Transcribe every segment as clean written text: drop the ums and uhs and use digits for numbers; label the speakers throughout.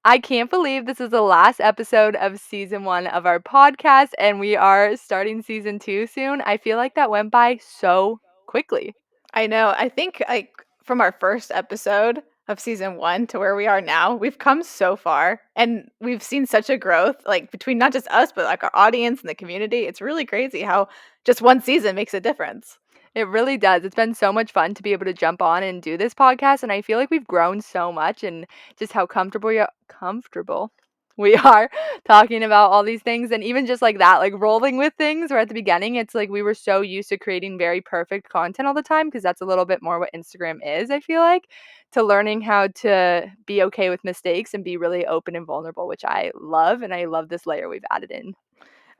Speaker 1: I can't believe this is the last episode of season 1 of our podcast, and we are starting season 2 soon. I feel like that went by so quickly.
Speaker 2: I know. I think like from our first episode of season 1 to where we are now, we've come so far and we've seen such a growth like between not just us but like our audience and the community. It's really crazy how just one season makes a difference.
Speaker 1: It really does. It's been so much fun to be able to jump on and do this podcast, and I feel like we've grown so much and just how comfortable we are talking about all these things, and even just like that, like rolling with things. Where at the beginning, it's like we were so used to creating very perfect content all the time because that's a little bit more what Instagram is, I feel like, to learning how to be okay with mistakes and be really open and vulnerable, which I love, and I love this layer we've added in.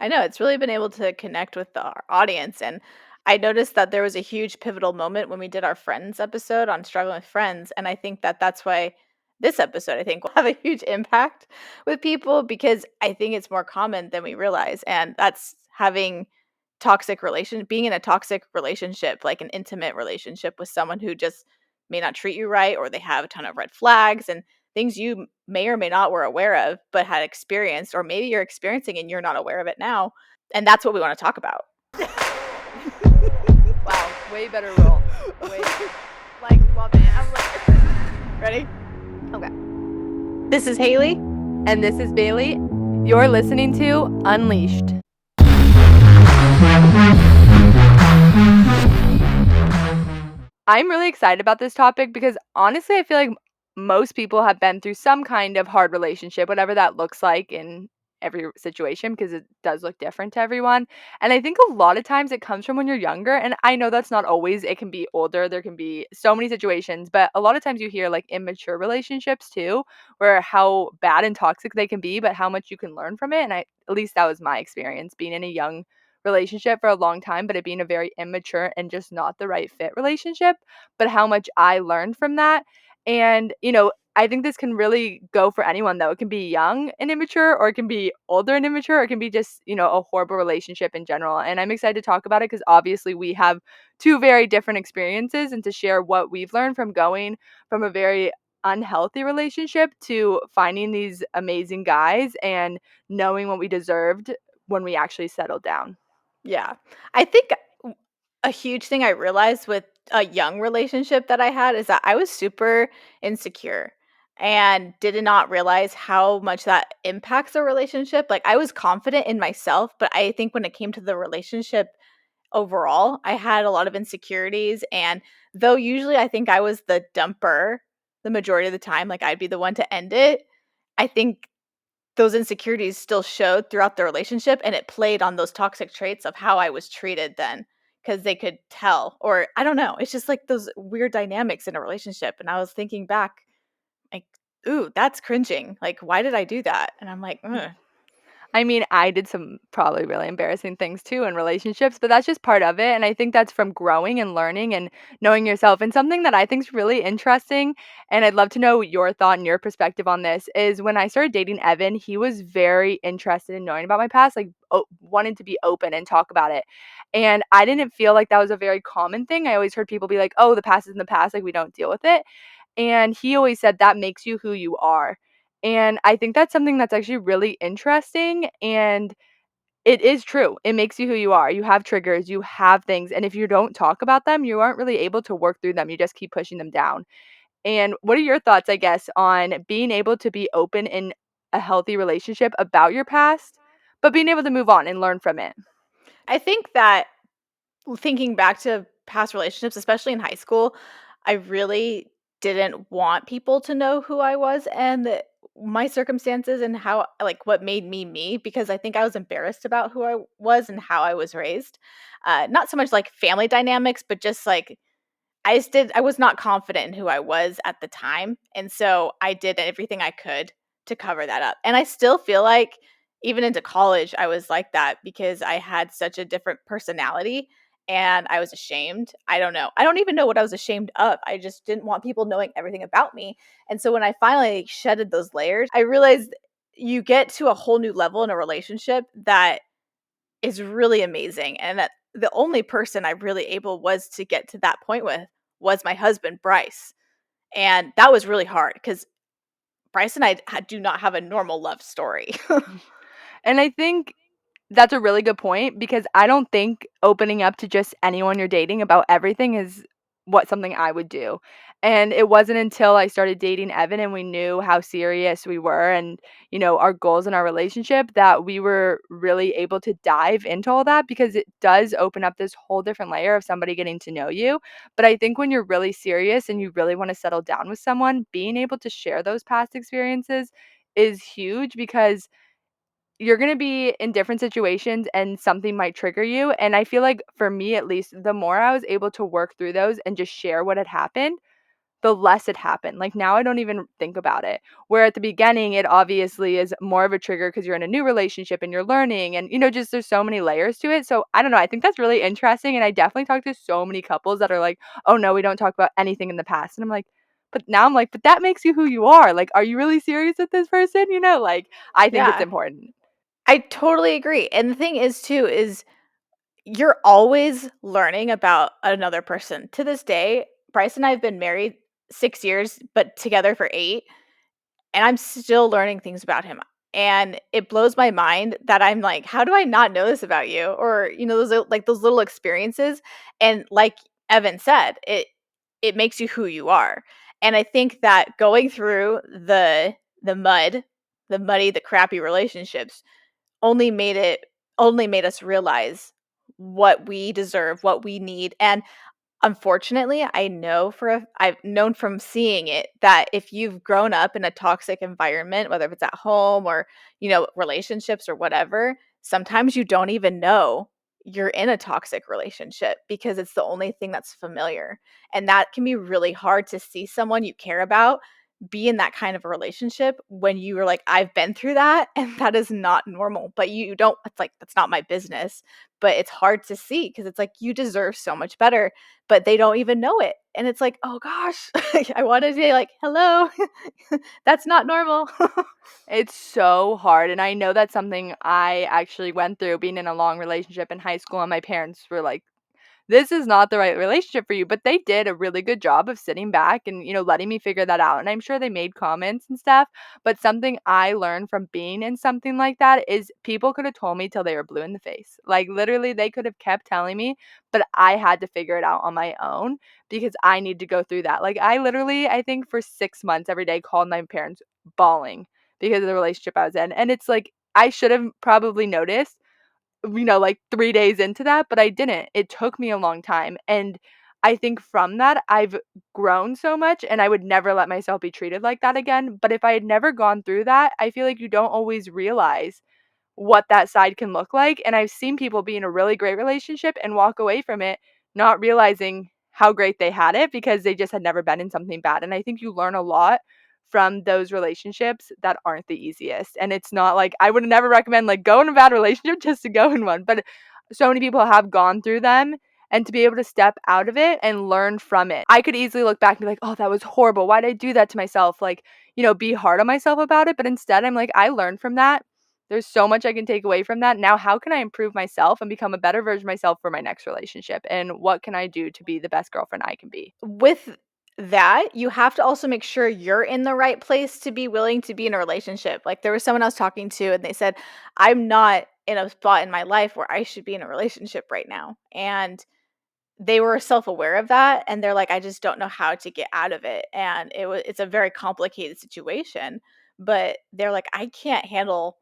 Speaker 2: I know it's really been able to connect with our audience. And I noticed that there was a huge pivotal moment when we did our friends episode on struggling with friends. And I think that that's why this episode, I think, will have a huge impact with people because I think it's more common than we realize. And that's having being in a toxic relationship, like an intimate relationship with someone who just may not treat you right or they have a ton of red flags and things you may or may not were aware of but had experienced, or maybe you're experiencing and you're not aware of it now. And that's what we want to talk about.
Speaker 1: Wow, way better roll. Way
Speaker 2: Like, love it. I'm like, ready?
Speaker 1: Okay.
Speaker 2: This is Haley.
Speaker 1: And this is Bailey. You're listening to Unleashed. I'm really excited about this topic because honestly, I feel like most people have been through some kind of hard relationship, whatever that looks like in every situation, because it does look different to everyone. And I think a lot of times it comes from when you're younger. And I know that's not always, it can be older. There can be so many situations, but a lot of times you hear like immature relationships too, where how bad and toxic they can be, but how much you can learn from it. And at least that was my experience being in a young relationship for a long time, but it being a very immature and just not the right fit relationship, but how much I learned from that. And, I think this can really go for anyone though. It can be young and immature, or it can be older and immature, or it can be just, a horrible relationship in general. And I'm excited to talk about it because obviously we have two very different experiences and to share what we've learned from going from a very unhealthy relationship to finding these amazing guys and knowing what we deserved when we actually settled down.
Speaker 2: Yeah. I think a huge thing I realized with a young relationship that I had is that I was super insecure and did not realize how much that impacts a relationship. Like I was confident in myself, but I think when it came to the relationship overall, I had a lot of insecurities. And though usually I think I was the dumper the majority of the time, like I'd be the one to end it, I think those insecurities still showed throughout the relationship and it played on those toxic traits of how I was treated then because they could tell. Or I don't know, it's just like those weird dynamics in a relationship. And I was thinking back, like, ooh, that's cringing. Like, why did I do that? And I'm like, ugh.
Speaker 1: I mean, I did some probably really embarrassing things too in relationships, but that's just part of it. And I think that's from growing and learning and knowing yourself. And something that I think is really interesting, and I'd love to know your thought and your perspective on this, is when I started dating Evan, he was very interested in knowing about my past, like wanted to be open and talk about it. And I didn't feel like that was a very common thing. I always heard people be like, oh, the past is in the past, like we don't deal with it. And he always said that makes you who you are. And I think that's something that's actually really interesting, and it is true. It makes you who you are. You have triggers, you have things, and if you don't talk about them, you aren't really able to work through them. You just keep pushing them down. And what are your thoughts, I guess, on being able to be open in a healthy relationship about your past, but being able to move on and learn from it?
Speaker 2: I think that thinking back to past relationships, especially in high school, I really didn't want people to know who I was and my circumstances and how, like, what made me me, because I think I was embarrassed about who I was and how I was raised. Not so much like family dynamics, but just like I was not confident in who I was at the time, and so I did everything I could to cover that up. And I still feel like even into college, I was like that because I had such a different personality and I was ashamed. I don't know. I don't even know what I was ashamed of. I just didn't want people knowing everything about me. And so when I finally shedded those layers, I realized you get to a whole new level in a relationship that is really amazing. And that the only person I really able was to get to that point with was my husband, Bryce. And that was really hard because Bryce and I do not have a normal love story.
Speaker 1: And I think that's a really good point because I don't think opening up to just anyone you're dating about everything is what something I would do. And it wasn't until I started dating Evan and we knew how serious we were and, our goals in our relationship that we were really able to dive into all that because it does open up this whole different layer of somebody getting to know you. But I think when you're really serious and you really want to settle down with someone, being able to share those past experiences is huge because you're gonna be in different situations and something might trigger you, and I feel like for me at least, the more I was able to work through those and just share what had happened, the less it happened. Like, now I don't even think about it. Where at the beginning, it obviously is more of a trigger because 'cause you're in a new relationship and you're learning and, just there's so many layers to it, so I don't know, I think that's really interesting, and I definitely talk to so many couples that are like, "Oh, no, we don't talk about anything in the past," and I'm like, "But that makes you who you are. Like, are you really serious with this person?" Like, I think it's
Speaker 2: Yeah,
Speaker 1: important.
Speaker 2: I totally agree. And the thing is too is you're always learning about another person. To this day, Bryce and I have been married 6 years, but together for 8, and I'm still learning things about him. And it blows my mind that I'm like, "How do I not know this about you?" Or, those little experiences, and like Evan said, it makes you who you are. And I think that going through the mud, the crappy relationships only made it only made us realize what we deserve, what we need, and unfortunately, I've known from seeing it that if you've grown up in a toxic environment, whether it's at home or, relationships or whatever, sometimes you don't even know you're in a toxic relationship because it's the only thing that's familiar. And that can be really hard to see someone you care about be in that kind of a relationship when you were like, I've been through that and that is not normal. But you don't, it's like, that's not my business. But it's hard to see because it's like you deserve so much better, but they don't even know it. And it's like, "Oh gosh." I wanna say like, "Hello, that's not normal."
Speaker 1: It's so hard, and I know that's something I actually went through being in a long relationship in high school, and my parents were like, this is not the right relationship for you. But they did a really good job of sitting back and, letting me figure that out. And I'm sure they made comments and stuff. But something I learned from being in something like that is people could have told me till they were blue in the face. Like, literally, they could have kept telling me, but I had to figure it out on my own because I need to go through that. Like, I literally, I think for 6 months every day called my parents bawling because of the relationship I was in. And it's like, I should have probably noticed like 3 days into that, but I didn't. It took me a long time, and I think from that, I've grown so much, and I would never let myself be treated like that again, but if I had never gone through that, I feel like you don't always realize what that side can look like, and I've seen people be in a really great relationship and walk away from it not realizing how great they had it because they just had never been in something bad, and I think you learn a lot from those relationships that aren't the easiest, and it's not like I would never recommend, like, go in a bad relationship just to go in one, but so many people have gone through them, and to be able to step out of it and learn from it. I could easily look back and be like, "Oh, that was horrible. Why did I do that to myself?" Like, be hard on myself about it, but instead, I'm like, "I learned from that. There's so much I can take away from that. Now, how can I improve myself and become a better version of myself for my next relationship? And what can I do to be the best girlfriend I can be?"
Speaker 2: With that, you have to also make sure you're in the right place to be willing to be in a relationship. Like, there was someone I was talking to, and they said, "I'm not in a spot in my life where I should be in a relationship right now." And they were self-aware of that, and they're like, "I just don't know how to get out of it." And it's a very complicated situation, but they're like, "I can't handle,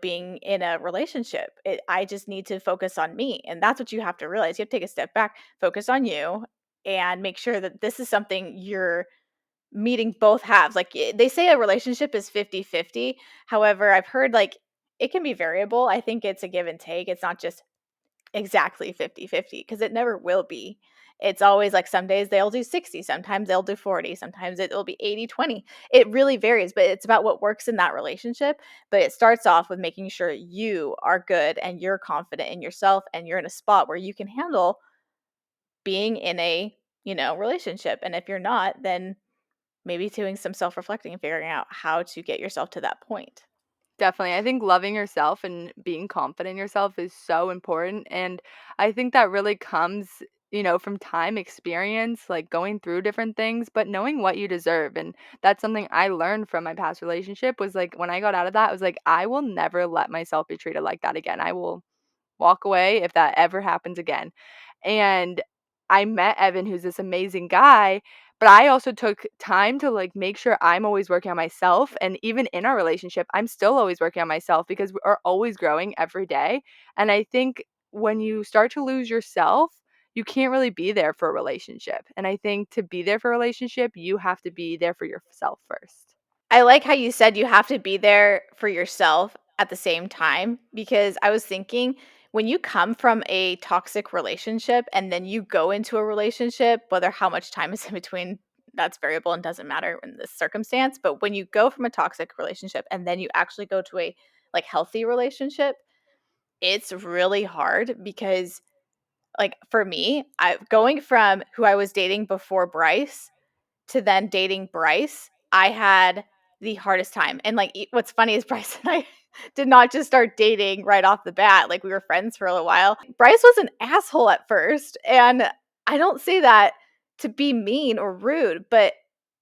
Speaker 2: being in a relationship. I just need to focus on me." And that's what you have to realize. You have to take a step back, focus on you, and make sure that this is something you're meeting both halves. Like, they say a relationship is 50-50. However, I've heard like it can be variable. I think it's a give and take. It's not just exactly 50-50 because it never will be. It's always like some days they'll do 60, sometimes they'll do 40, sometimes it'll be 80-20. It really varies, but it's about what works in that relationship. But it starts off with making sure you are good and you're confident in yourself and you're in a spot where you can handle being in a, relationship. And if you're not, then maybe doing some self-reflecting and figuring out how to get yourself to that point.
Speaker 1: Definitely. I think loving yourself and being confident in yourself is so important. And I think that really comes from time experience, like going through different things, but knowing what you deserve. And that's something I learned from my past relationship was like when I got out of that, I was like, I will never let myself be treated like that again. I will walk away if that ever happens again. And I met Evan, who's this amazing guy, but I also took time to like make sure I'm always working on myself. And even in our relationship, I'm still always working on myself because we are always growing every day. And I think when you start to lose yourself, you can't really be there for a relationship. And I think to be there for a relationship, you have to be there for yourself first.
Speaker 2: I like how you said you have to be there for yourself at the same time because I was thinking when you come from a toxic relationship and then you go into a relationship, whether how much time is in between, that's variable and doesn't matter in this circumstance. But when you go from a toxic relationship and then you actually go to a like healthy relationship, it's really hard because like for me, I going from who I was dating before Bryce to then dating Bryce, I had the hardest time. And like, what's funny is Bryce and I did not just start dating right off the bat. Like, we were friends for a little while. Bryce was an asshole at first. And I don't say that to be mean or rude, but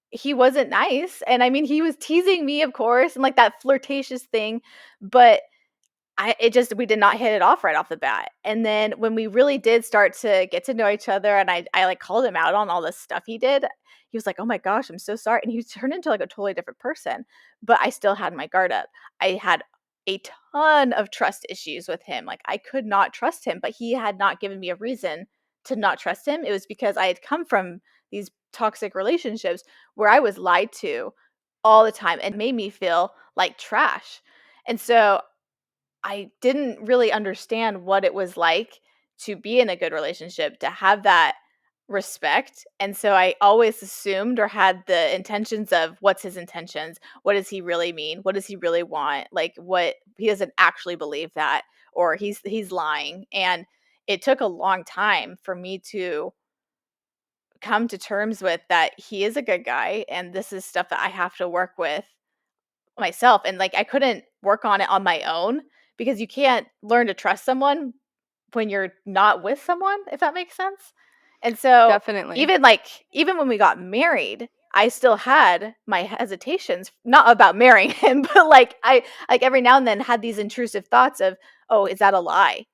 Speaker 2: he wasn't nice. And I mean, he was teasing me, of course, and like that flirtatious thing. But we did not hit it off right off the bat. And then when we really did start to get to know each other and I like called him out on all this stuff he did, he was like, "Oh my gosh, I'm so sorry." And he turned into like a totally different person. But I still had my guard up. I had a ton of trust issues with him. Like I could not trust him, but he had not given me a reason to not trust him. It was because I had come from these toxic relationships where I was lied to all the time and made me feel like trash. And so I didn't really understand what it was like to be in a good relationship, to have that respect. And so I always assumed or had the intentions of what's his intentions? What does he really mean? What does he really want? Like what he doesn't actually believe that or he's lying. And it took a long time for me to come to terms with that he is a good guy and this is stuff that I have to work with myself, and, like, I couldn't work on it on my own because you can't learn to trust someone when you're not with someone, if that makes sense? And so,
Speaker 1: Definitely.
Speaker 2: even when we got married, I still had my hesitations, not about marrying him, but, like, every now and then had these intrusive thoughts of, "Oh, is that a lie?"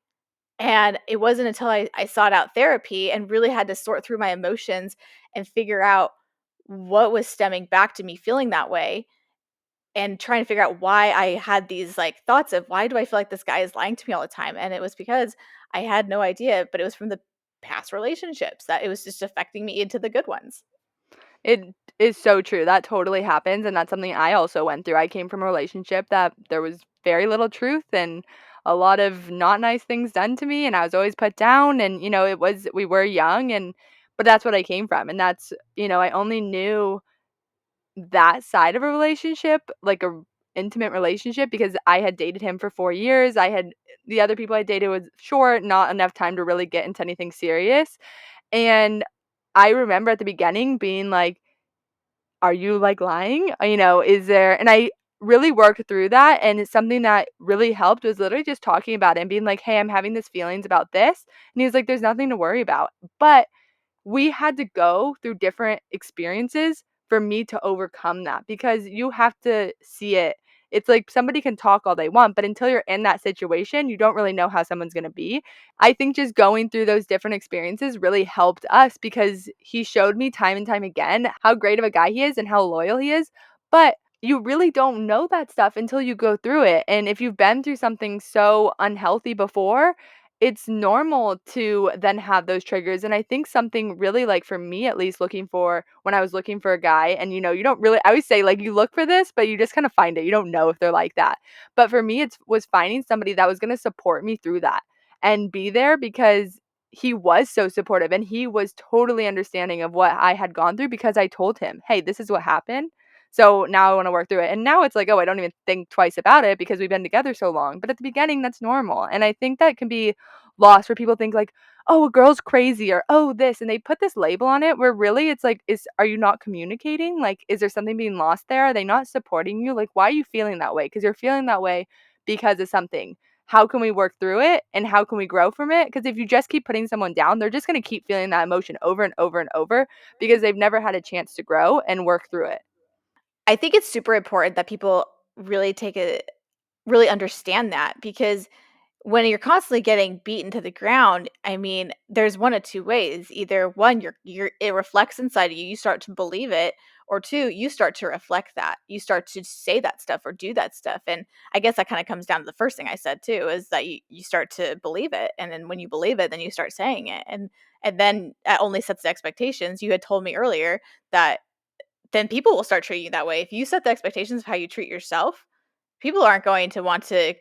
Speaker 2: And it wasn't until I sought out therapy and really had to sort through my emotions and figure out what was stemming back to me feeling that way and trying to figure out why I had these, like, thoughts of, "Why do I feel like this guy is lying to me all the time?" And it was because I had no idea, but it was from the past relationships that it was just affecting me into the good ones.
Speaker 1: It is so true. That totally happens, and that's something I also went through. I came from a relationship that there was very little truth and a lot of not nice things done to me, and I was always put down, and, we were young, and but that's what I came from, and I only knew that side of a relationship, like a intimate relationship, because I had dated him for 4 years. The other people I dated was short, not enough time to really get into anything serious, and I remember at the beginning being like, "Are you, like, lying?" Is there and I really worked through that, and it's something that really helped was literally just talking about it and being like, "Hey, I'm having these feelings about this," and he was like, "There's nothing to worry about." But we had to go through different experiences for me to overcome that because you have to see it. It's like somebody can talk all they want, but until you're in that situation, you don't really know how someone's going to be. I think just going through those different experiences really helped us because he showed me time and time again how great of a guy he is and how loyal he is. But you really don't know that stuff until you go through it. And if you've been through something so unhealthy before, it's normal to then have those triggers, and I think something really, like, for me at least when I was looking for a guy and, you don't really I always say, like, you look for this, but you just kinda find it, you don't know if they're like that. But for me, it was finding somebody that was gonna support me through that and be there because he was so supportive, and he was totally understanding of what I had gone through because I told him, "Hey, this is what happened, so now I wanna work through it." And now it's like, "Oh, I don't even think twice about it because we've been together so long." But at the beginning, that's normal, and I think that can be lost where people think like, "Oh, a girl's crazy," or "Oh, this," and they put this label on it where really it's like, are you not communicating? Like, is there something being lost there? Are they not supporting you? Like, why are you feeling that way? Because you're feeling that way because of something. how can we work through it and how can we grow from it? Because if you just keep putting someone down, they're just going to keep feeling that emotion over and over and over because they've never had a chance to grow and work through it.
Speaker 2: I think it's super important that people really understand that, because when you're constantly getting beaten to the ground, I mean, there's one of two ways. Either one, you're it reflects inside of you, you start to believe it, or two, you start to reflect that. You start to say that stuff or do that stuff. And I guess that kind of comes down to the first thing I said too, is that you start to believe it. And then when you believe it, then you start saying it. And then that only sets the expectations. You had told me earlier that then people will start treating you that way. If you set the expectations of how you treat yourself, people aren't going to want to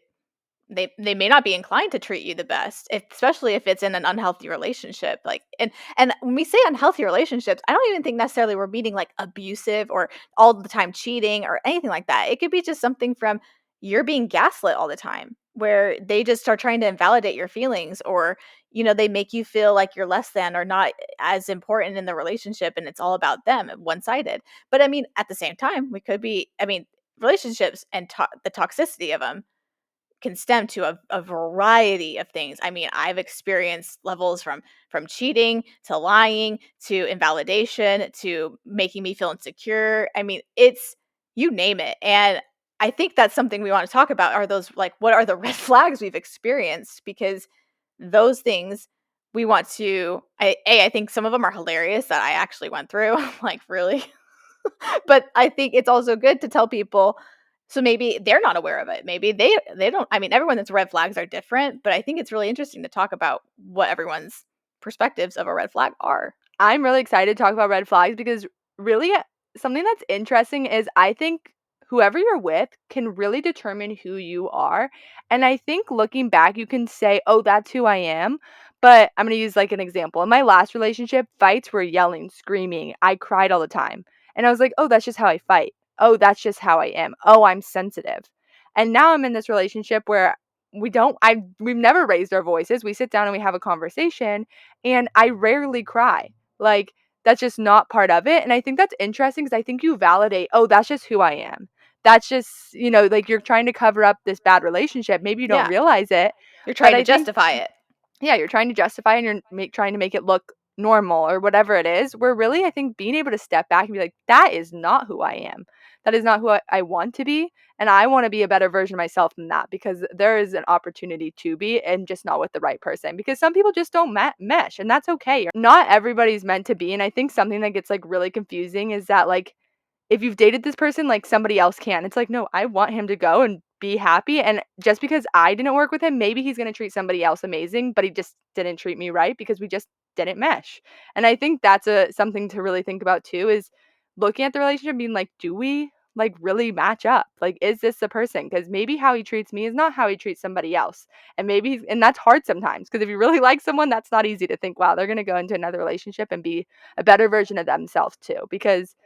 Speaker 2: they may not be inclined to treat you the best, especially if it's in an unhealthy relationship. Like, and when we say unhealthy relationships, I don't even think necessarily we're meaning like abusive or all the time cheating or anything like that. It could be just something from you're being gaslit all the time, where they just start trying to invalidate your feelings, or they make you feel like you're less than or not as important in the relationship, and it's all about them, one-sided. But I mean, at the same time, we could be, I mean, relationships and the toxicity of them can stem to a variety of things. I mean, I've experienced levels from cheating to lying to invalidation to making me feel insecure. I mean, it's you name it. And I think that's something we want to talk about, are those, like, what are the red flags we've experienced, because those things we want to I think some of them are hilarious that I actually went through. Like, really? But I think it's also good to tell people, so maybe they're not aware of it. Maybe they don't. I mean, everyone that's red flags are different, but I think it's really interesting to talk about what everyone's perspectives of a red flag are.
Speaker 1: I'm really excited to talk about red flags because really something that's interesting is I think whoever you're with can really determine who you are. And I think looking back, you can say, oh, that's who I am. But I'm going to use like an example. In my last relationship, fights were yelling, screaming. I cried all the time. And I was like, oh, that's just how I fight. Oh, that's just how I am. Oh, I'm sensitive. And now I'm in this relationship where we've never raised our voices. We sit down and we have a conversation, and I rarely cry. Like, that's just not part of it, and I think that's interesting because I think you validate, "Oh, that's just who I am." That's just, like, you're trying to cover up this bad relationship. Maybe you don't
Speaker 2: Yeah,
Speaker 1: realize it,
Speaker 2: you're
Speaker 1: but
Speaker 2: trying to
Speaker 1: I think
Speaker 2: justify it.
Speaker 1: yeah, you're trying to justify and you're trying to make it look normal or whatever it is. Where really, I think being able to step back and be like, that is not who I am. That is not who I want to be. And I want to be a better version of myself than that because there is an opportunity to be and just not with the right person. Because some people just don't mesh, and that's okay. Not everybody's meant to be. And I think something that gets like really confusing is that, like, if you've dated this person, like, somebody else can. It's like, no, I want him to go and be happy. And just because I didn't work with him, maybe he's going to treat somebody else amazing, but he just didn't treat me right because we just didn't mesh. And I think that's something to really think about too, is looking at the relationship being like, do we like really match up? Like, is this the person? Because maybe how he treats me is not how he treats somebody else. And and that's hard sometimes because if you really like someone, that's not easy to think, wow, they're going to go into another relationship and be a better version of themselves too. Because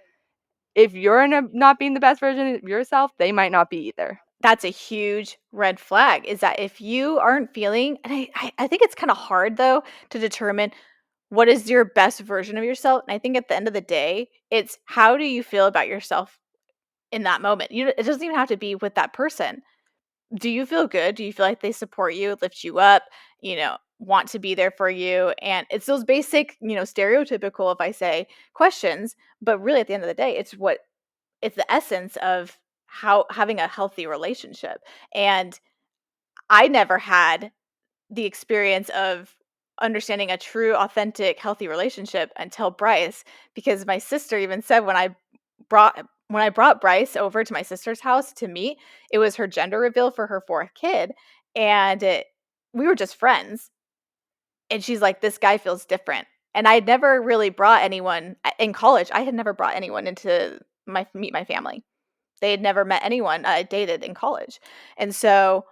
Speaker 1: if you're not being the best version of yourself, they might not be either.
Speaker 2: That's a huge red flag, is that if you aren't feeling, and I think it's kind of hard though to determine what is your best version of yourself. And I think at the end of the day, it's how do you feel about yourself in that moment. It doesn't even have to be with that person. Do you feel good? Do you feel like they support you, lift you up, want to be there for you? And it's those basic, stereotypical, if I say, questions, but really at the end of the day, it's the essence of how having a healthy relationship. And I never had the experience of understanding a true, authentic, healthy relationship until Bryce, because my sister even said when I brought Bryce over to my sister's house to meet, it was her gender reveal for her fourth kid, and we were just friends. And she's like, "This guy feels different." And I had never really brought anyone in college. I had never brought anyone into my meet my family. They had never met anyone I dated in college, and so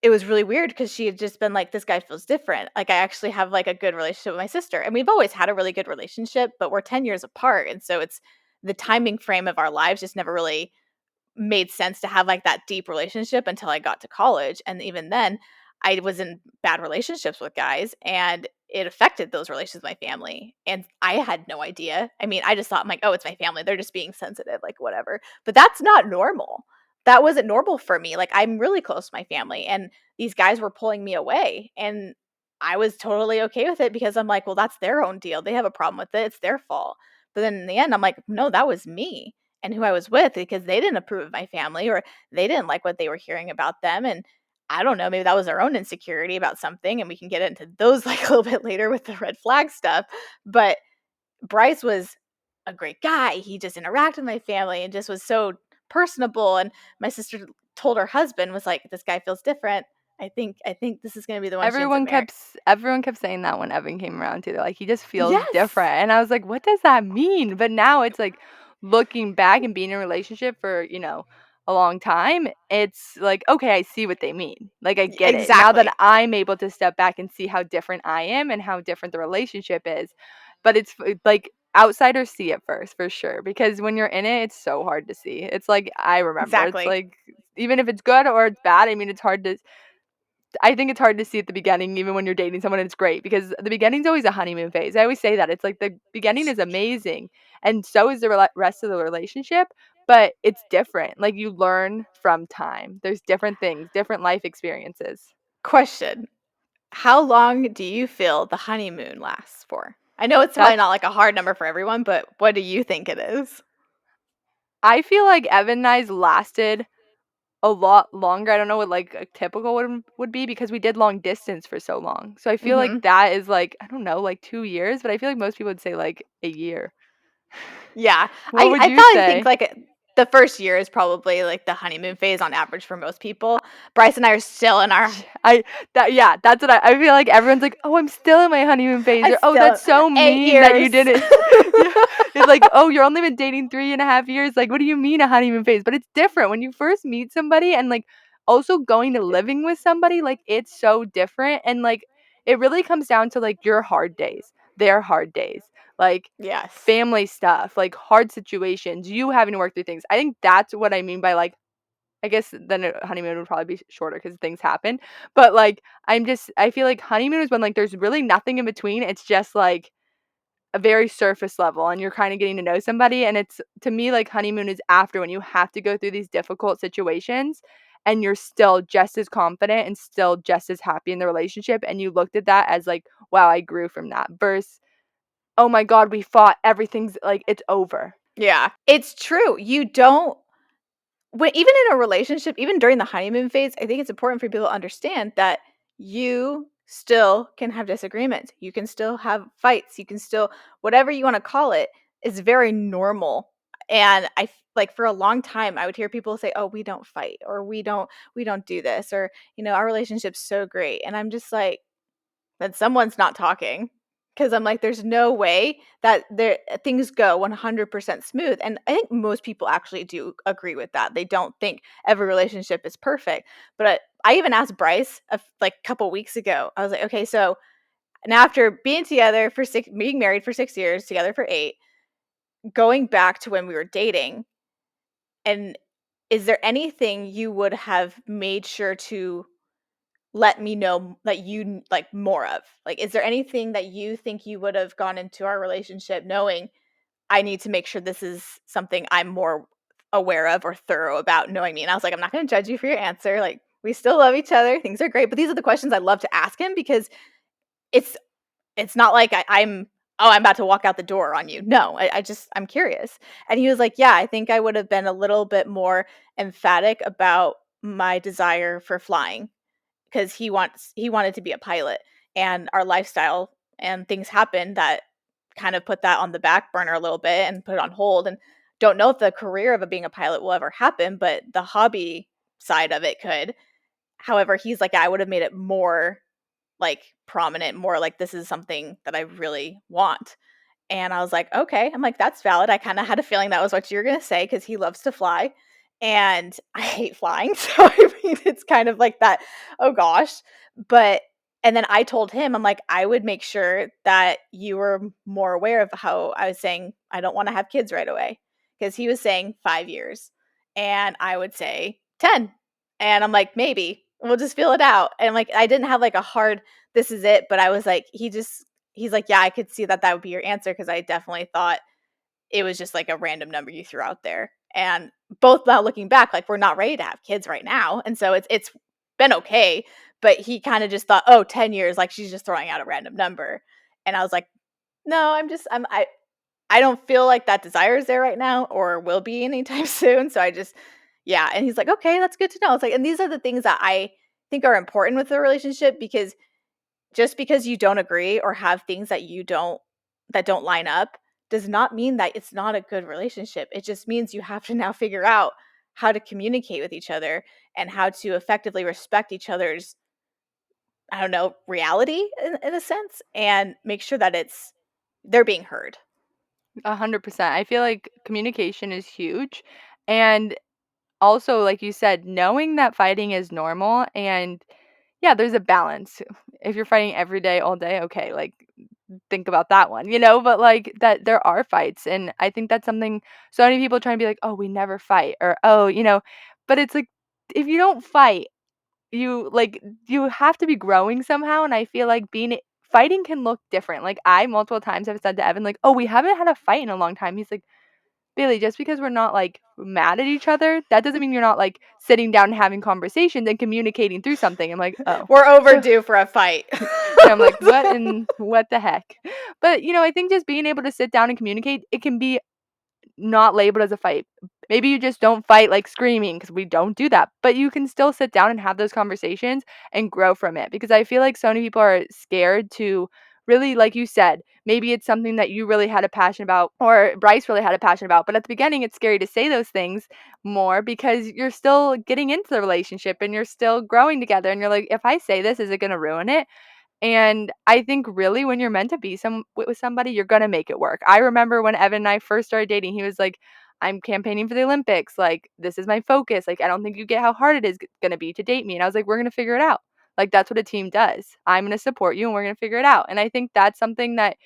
Speaker 2: it was really weird because she had just been like, "This guy feels different." Like, I actually have, like, a good relationship with my sister, and we've always had a really good relationship, but we're 10 years apart, and so it's the timing frame of our lives just never really made sense to have, like, that deep relationship until I got to college, and even then, I was in bad relationships with guys, and it affected those relations with my family, and I had no idea. I mean, I just thought, I'm like, "Oh, it's my family. They're just being sensitive, like, whatever." But that's not normal. that wasn't normal for me. Like, I'm really close to my family, and these guys were pulling me away, and I was totally okay with it because I'm like, "Well, that's their own deal. They have a problem with it. It's their fault." But then in the end, I'm like, "No, that was me and who I was with because they didn't approve of my family or they didn't like what they were hearing about them." And I don't know, maybe that was their own insecurity about something, and we can get into those like a little bit later with the red flag stuff. But Bryce was a great guy. He just interacted with my family and just was so personable. And my sister told her husband, was like, "This guy feels different. I think this is gonna be the one she ends up marrying."
Speaker 1: Everyone kept saying that when Evan came around too. They're like, "He just feels
Speaker 2: Yes.
Speaker 1: different." And I was like, "What does that mean?" But now it's like looking back and being in a relationship for, a long time, it's like, okay, I see what they mean. Like I get it. Now that
Speaker 2: Exactly.
Speaker 1: I'm able to step back and see how different I am and how different the relationship is. But like outsiders see it first for sure because when you're in it, it's so hard to see. It's like I remember. It's
Speaker 2: Exactly.
Speaker 1: like even if it's good or it's bad, I mean, I think it's hard to see at the beginning, even when you're dating someone, and it's great because the beginning's always a honeymoon phase. I always say that. It's like the beginning is amazing, and so is the rest of the relationship, but it's different. Like you learn from time. There's different things, different life experiences.
Speaker 2: Question. How long do you feel the honeymoon lasts for? I know it's probably
Speaker 1: That's
Speaker 2: not like a hard number for everyone, but what do you think it is?
Speaker 1: I feel like Evan and I's lasted a lot longer. I don't know what like a typical would be because we did long distance for so long. So I feel like
Speaker 2: Mhm.
Speaker 1: that is like I don't know, like 2 years, but I feel like most people would say like a year.
Speaker 2: Yeah.
Speaker 1: What would
Speaker 2: I
Speaker 1: you
Speaker 2: probably think,
Speaker 1: say?
Speaker 2: like, the first year is probably, like, the honeymoon phase on average for most people. Bryce and I are still in our
Speaker 1: I that yeah, that's what I feel like everyone's like, "Oh, I'm still in my honeymoon phase,"
Speaker 2: I
Speaker 1: or, "Oh,
Speaker 2: still
Speaker 1: that's so
Speaker 2: 8
Speaker 1: mean that you
Speaker 2: years.
Speaker 1: didn't." Yeah, it's like, "Oh, you're only been dating 3.5 years." Like, what do you mean a honeymoon phase? But it's different when you first meet somebody and like also going to living with somebody. Like, it's so different, and like it really comes down to like your hard days, their hard days, like
Speaker 2: Yes.
Speaker 1: family stuff, like hard situations, you having to work through things. I think that's what I mean by like I guess then a honeymoon would probably be shorter because things happen. But like, I feel like honeymoon is when like there's really nothing in between. It's just like a very surface level and you're kind of getting to know somebody. And it's to me like honeymoon is after when you have to go through these difficult situations and you're still just as confident and still just as happy in the relationship. And you looked at that as like, wow, I grew from that versus, oh my God, we fought. Everything's like, it's over.
Speaker 2: Yeah. It's true. You don't when even in a relationship, even during the honeymoon phase, I think it's important for people to understand that you still can have disagreements. You can still have fights. You can still whatever you want to call it is very normal. And like for a long time I would hear people say, "Oh, we don't fight," or we don't do this," or, "Our relationship's so great." And I'm just like, then someone's not talking, because 'cause I'm like, there's no way that things go 100% smooth, and I think most people actually do agree with that. They don't think every relationship is perfect, but I even asked Bryce like, a couple weeks ago. I was like, "Okay, so and after being married for 6 years, together for 8, going back to when we were dating, and is there anything you would have made sure to let me know that like more of? Like, is there anything that you think you would have gone into our relationship knowing I need to make sure this is something I'm more aware of or thorough about knowing me?" And I was like, "I'm not going to judge you for your answer. Like, we still love each other. Things are great." But these are the questions I love to ask him because it's it's not like I'm about to walk out the door on you. No, I'm curious. And he was like, "Yeah, I think I would have been a little bit more emphatic about my desire for flying because he wanted to be a pilot, and our lifestyle and things happened that kind of put that on the back burner a little bit and put it on hold, and don't know if the career of being a pilot will ever happen, but the hobby side of it could. However, he's like, I would have made it more like prominent, more like this is something that I really want. And I was like, "Okay." I'm like, "That's valid." I kinda had a feeling that was what you were gonna say because he loves to fly, and I hate flying, so, I mean, it's kind of like that, "Oh gosh." But and then I told him, I'm like, "I would make sure that you were more aware of how I was saying I don't wanna have kids right away, because he was saying 5 years, and I would say 10. And I'm like, "Maybe. We'll just feel it out." And, like, I didn't have, like, a hard, "This is it," but I was like he's like, "Yeah, I could see that would be your answer because I definitely thought it was just like a random number you threw out there." And both now looking back, like, we're not ready to have kids right now, and so it's been okay, but he kinda just thought, "Oh, 10 years, like, she's just throwing out a random number." And I was like, "No, I don't feel like that desire is there right now or will be anytime soon, so I just." Yeah, and he's like, "Okay, that's good to know." It's like, and these are the things that I think are important with the relationship, because just because you don't agree or have things that don't line up does not mean that it's not a good relationship. It just means you have to now figure out how to communicate with each other and how to effectively respect each other's, I don't know, reality in a sense, and make sure that they're being heard.
Speaker 1: 100%. I feel like communication is huge. And also, like you said, knowing that fighting is normal and yeah, there's a balance. If you're fighting every day, all day, okay, like think about that one, but like that there are fights. And I think that's something so many people try and be like, oh, we never fight or oh, but it's like if you don't fight, you have to be growing somehow. And I feel like fighting can look different. Like I multiple times have said to Evan, like, oh, we haven't had a fight in a long time. He's like, Bailey, just because we're not, like, mad at each other, that doesn't mean you're not, like, sitting down and having conversations and communicating through something. I'm like, "Oh."
Speaker 2: We're
Speaker 1: So
Speaker 2: overdue for a fight.
Speaker 1: yeah, I'm like, what the heck?" But, I think just being able to sit down and communicate, it can be not labeled as a fight. Maybe you just don't fight like screaming because we don't do that, but you can still sit down and have those conversations and grow from it because I feel like so many people are scared to really, like you said, maybe it's something that you really had a passion about or Bryce really had a passion about, but at the beginning it's scary to say those things more because you're still getting into the relationship and you're still growing together and you're like, if I say this, is it going to ruin it? And I think really when you're meant to be with somebody, you're gonna make it work. I remember when Evan and I first started dating, he was like, "I'm campaigning for the Olympics. Like, this is my focus. Like, I don't think you get how hard it is gonna be to date me." And I was like, "We're gonna figure it out. Like, that's what a team does. I'm gonna support you, and we're gonna figure it out." And I think that's something that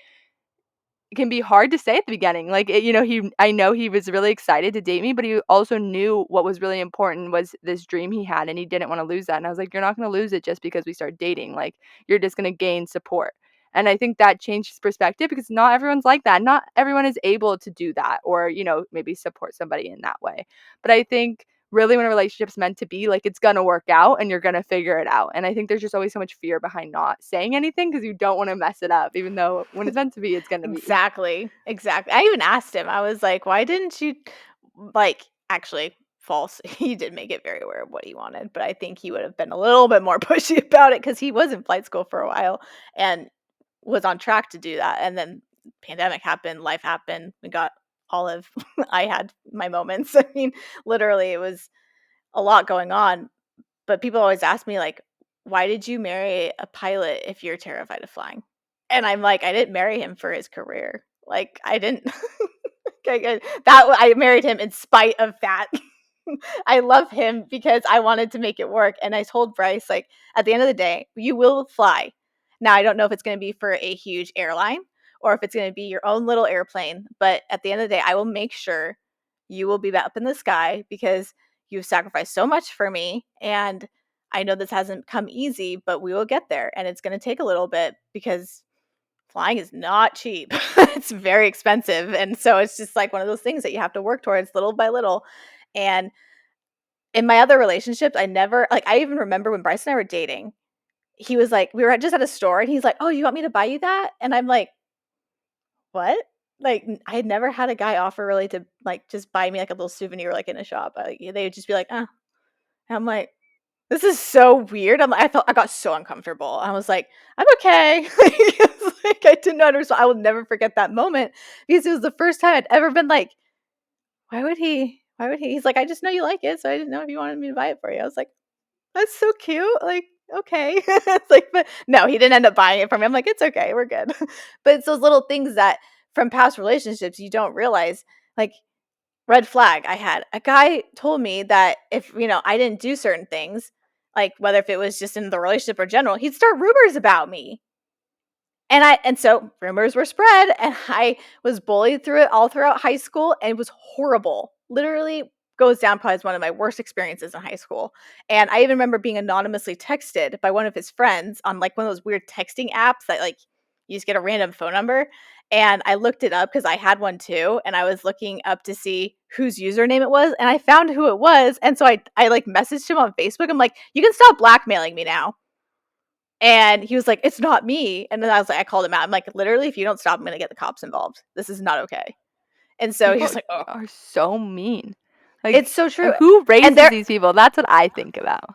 Speaker 1: it can be hard to say at the beginning. Like, I know he was really excited to date me, but he also knew what was really important was this dream he had, and he didn't want to lose that. And I was like, you're not going to lose it just because we start dating. Like, you're just going to gain support. And I think that changed his perspective because not everyone's like that. Not everyone is able to do that or, maybe support somebody in that way. But I think really when a relationship's meant to be, like it's gonna work out and you're gonna figure it out. And I think there's just always so much fear behind not saying anything because you don't want to mess it up, even though when it's meant to be, it's gonna be.
Speaker 2: Exactly, exactly. I even asked him, I was like, "Why didn't you," like, actually, false. He did make it very aware of what he wanted, but I think he would have been a little bit more pushy about it because he was in flight school for a while and was on track to do that, and then pandemic happened, life happened, we got all of I had my moments. I mean, literally, it was a lot going on, but people always ask me, like, "Why did you marry a pilot if you're terrified of flying?" And I'm like, "I didn't marry him for his career." Like, I didn't I married him in spite of that. I love him because I wanted to make it work, and I told Bryce, like, "At the end of the day, you will fly." Now, I don't know if it's gonna be for a huge airline or if it's gonna be your own little airplane, but at the end of the day, I will make sure you will be up in the sky because you've sacrificed so much for me, and I know this hasn't come easy, but we will get there, and it's gonna take a little bit because flying is not cheap. It's very expensive, and so it's just, like, one of those things that you have to work towards little by little, and in my other relationships, I never like, I even remember when Bryce and I were dating, he was like we were just at a store, and he's like, "Oh, you want me to buy you that?" And I'm like, "What?" Like, I had never had a guy offer really to, like, just buy me, like, a little souvenir, like, in a shop. They would just be like, "Uh." And I'm like, "This is so weird." I got so uncomfortable. I was like, "I'm okay." It's like, I didn't understand. I will never forget that moment because it was the first time I'd ever been like, "Why would he? Why would he?" He's like, "I just know you like it, so I didn't know if you wanted me to buy it for you." I was like, "That's so cute." Like, okay. It's like, but no, he didn't end up buying it for me. I'm like, "It's okay. We're good." But it's those little things that from past relationships you don't realize. Like, red flag I had. A guy told me that if, I didn't do certain things, like whether if it was just in the relationship or general, he'd start rumors about me. And so rumors were spread and I was bullied through it all throughout high school and it was horrible. Literally goes down probably as one of my worst experiences in high school. And I even remember being anonymously texted by one of his friends on like one of those weird texting apps that like you just get a random phone number. And I looked it up because I had one too, and I was looking up to see whose username it was, and I found who it was, and so I like messaged him on Facebook. I'm like, "You can stop blackmailing me now." And he was like, "It's not me." And then I was like, I called him out. I'm like, "Literally, if you don't stop, I'm gonna get the cops involved. This is not okay." And so he
Speaker 1: People
Speaker 2: was like, "Oh,
Speaker 1: are so mean.
Speaker 2: it's
Speaker 1: Like,
Speaker 2: so true."
Speaker 1: who
Speaker 2: And
Speaker 1: raises
Speaker 2: there,
Speaker 1: these people? That's what I think about.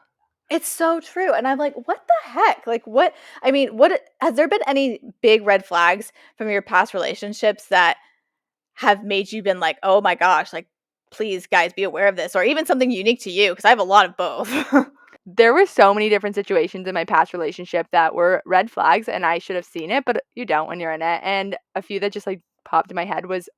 Speaker 2: it's so true. And I'm like, "What the heck? Like, what?" I mean, what has there been any big red flags from your past relationships that have made you been like, "Oh my gosh, like, please, guys, be aware of this," or even something unique to you? Because I have a lot of both.
Speaker 1: There were so many different situations in my past relationship that were red flags, and I should have seen it, but you don't when you're in it. And a few that just like popped in my head was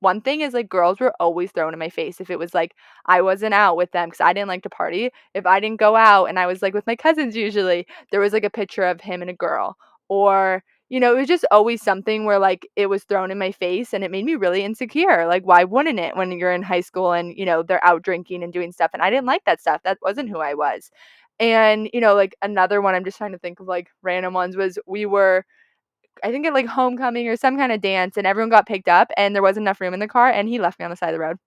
Speaker 1: one thing is like girls were always thrown in my face if it was like I wasn't out with them because I didn't like to party. If I didn't go out and I was like with my cousins usually, there was like a picture of him and a girl. Or, it was just always something where like it was thrown in my face and it made me really insecure. Like, why wouldn't it when you're in high school and, they're out drinking and doing stuff? And I didn't like that stuff. That wasn't who I was. And, like another one, I'm just trying to think of like random ones was we were I think at like homecoming or some kind of dance and everyone got picked up and there wasn't enough room in the car and he left me on the side of the road.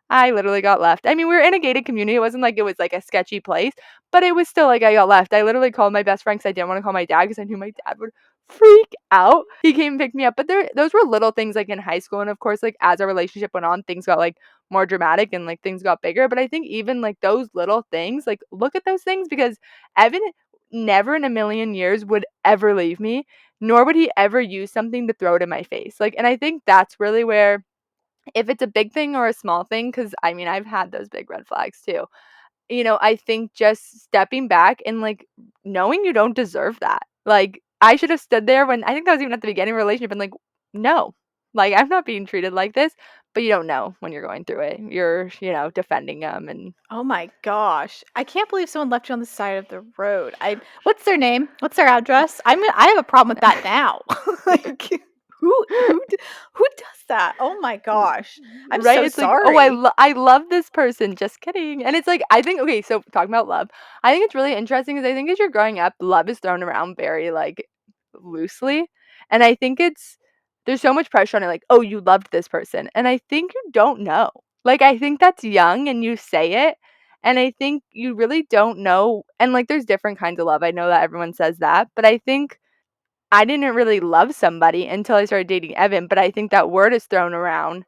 Speaker 1: I literally got left. I mean, we were in a gated community. It wasn't like it was like a sketchy place, but it was still like I got left. I literally called my best friend because I didn't want to call my dad because I knew my dad would freak out. He came and picked me up. But those were little things like in high school. And of course, like as our relationship went on, things got like more dramatic and like things got bigger. But I think even like those little things, like look at those things because Evan never in a million years would ever leave me, nor would he ever use something to throw it in my face. Like, and I think that's really where if it's a big thing or a small thing, because I mean, I've had those big red flags too. I think just stepping back and like knowing you don't deserve that. Like, I should have stood there when I think that was even at the beginning of the relationship and like, no, like, I'm not being treated like this, but you don't know when you're going through it. You're, defending them and
Speaker 2: Oh my gosh. I can't believe someone left you on the side of the road. What's their name? What's their address? I have a problem with that now. Like, who does that? Oh my gosh. I'm
Speaker 1: right?
Speaker 2: so
Speaker 1: It's like, "Oh,
Speaker 2: sorry.
Speaker 1: I love this person, just kidding." And it's like, I think okay, so talking about love, I think it's really interesting because I think as you're growing up, love is thrown around very, like, loosely, and I think there's so much pressure on it, like, "Oh, you loved this person," and I think you don't know. Like, I think that's young and you say it, and I think you really don't know and, like, there's different kinds of love, I know that everyone says that, but I think I didn't really love somebody until I started dating Evan, but I think that word is thrown around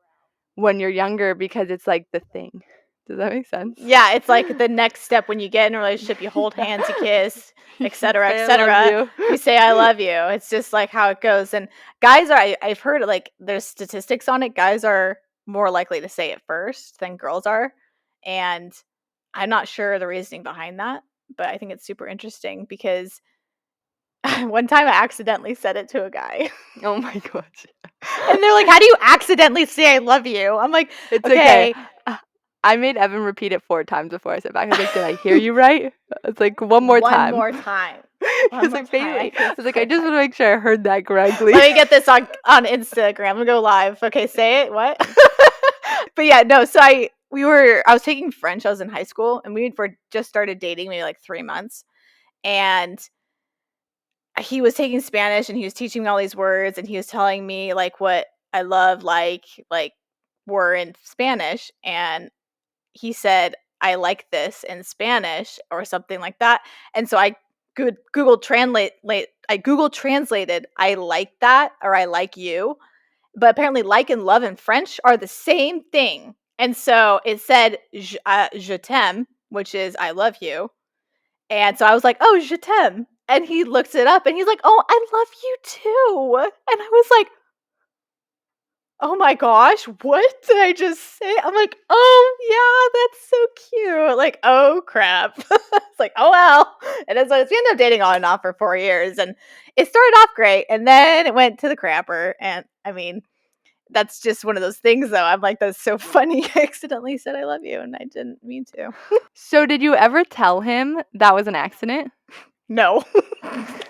Speaker 1: when you're younger because it's like the thing. Does that make sense?
Speaker 2: Yeah, it's like the next step when you get in a relationship, you hold hands, you kiss,
Speaker 1: You
Speaker 2: etc.,
Speaker 1: say I love
Speaker 2: etc.
Speaker 1: you.
Speaker 2: You say "I love you." It's just like how it goes. And guys are, I've heard like there's statistics on it. Guys are more likely to say it first than girls are, and I'm not sure the reasoning behind that, but I think it's super interesting because one time I accidentally said it to a guy.
Speaker 1: Oh my gosh.
Speaker 2: And they're like, "How do you accidentally say I love you?" I'm like,
Speaker 1: It's okay.
Speaker 2: "Okay,
Speaker 1: Uh, I made Evan repeat it 4 times before I said back. I was like, "Did I hear you right?" It's like, "One more
Speaker 2: one
Speaker 1: time."
Speaker 2: more time.
Speaker 1: He
Speaker 2: One
Speaker 1: was
Speaker 2: more
Speaker 1: like,
Speaker 2: time." I
Speaker 1: "Bailey." I
Speaker 2: face
Speaker 1: was like, "I just
Speaker 2: perfect.
Speaker 1: wanna make sure I heard that correctly."
Speaker 2: Let me get this on Instagram. I'm gonna go live. Okay, say it. What? But yeah, no. So I was taking French. I was in high school, and we were just started dating, maybe like 3 months, and he was taking Spanish, and he was teaching me all these words, and he was telling me like what I love, like were in Spanish, and he said, "I like this" in Spanish or something like that. And so I Google translated "I like that" or "I like you." But apparently like and love in French are the same thing. And so it said je t'aime, which is I love you. And so I was like, "Oh, je t'aime." And he looks it up and he's like, "Oh, I love you too." And I was like, "Oh my gosh, what did I just say?" I'm like, "Oh, yeah, that's so cute." Like, "Oh, crap." It's like, "Oh, well." And then so we ended up dating on and off for 4 years, and it started off great, and then it went to the crapper, and, I mean, that's just one of those things, though. I'm like, "That's so funny." I accidentally said I love you, and I didn't mean to.
Speaker 1: So, did you ever tell him that was an accident?
Speaker 2: No.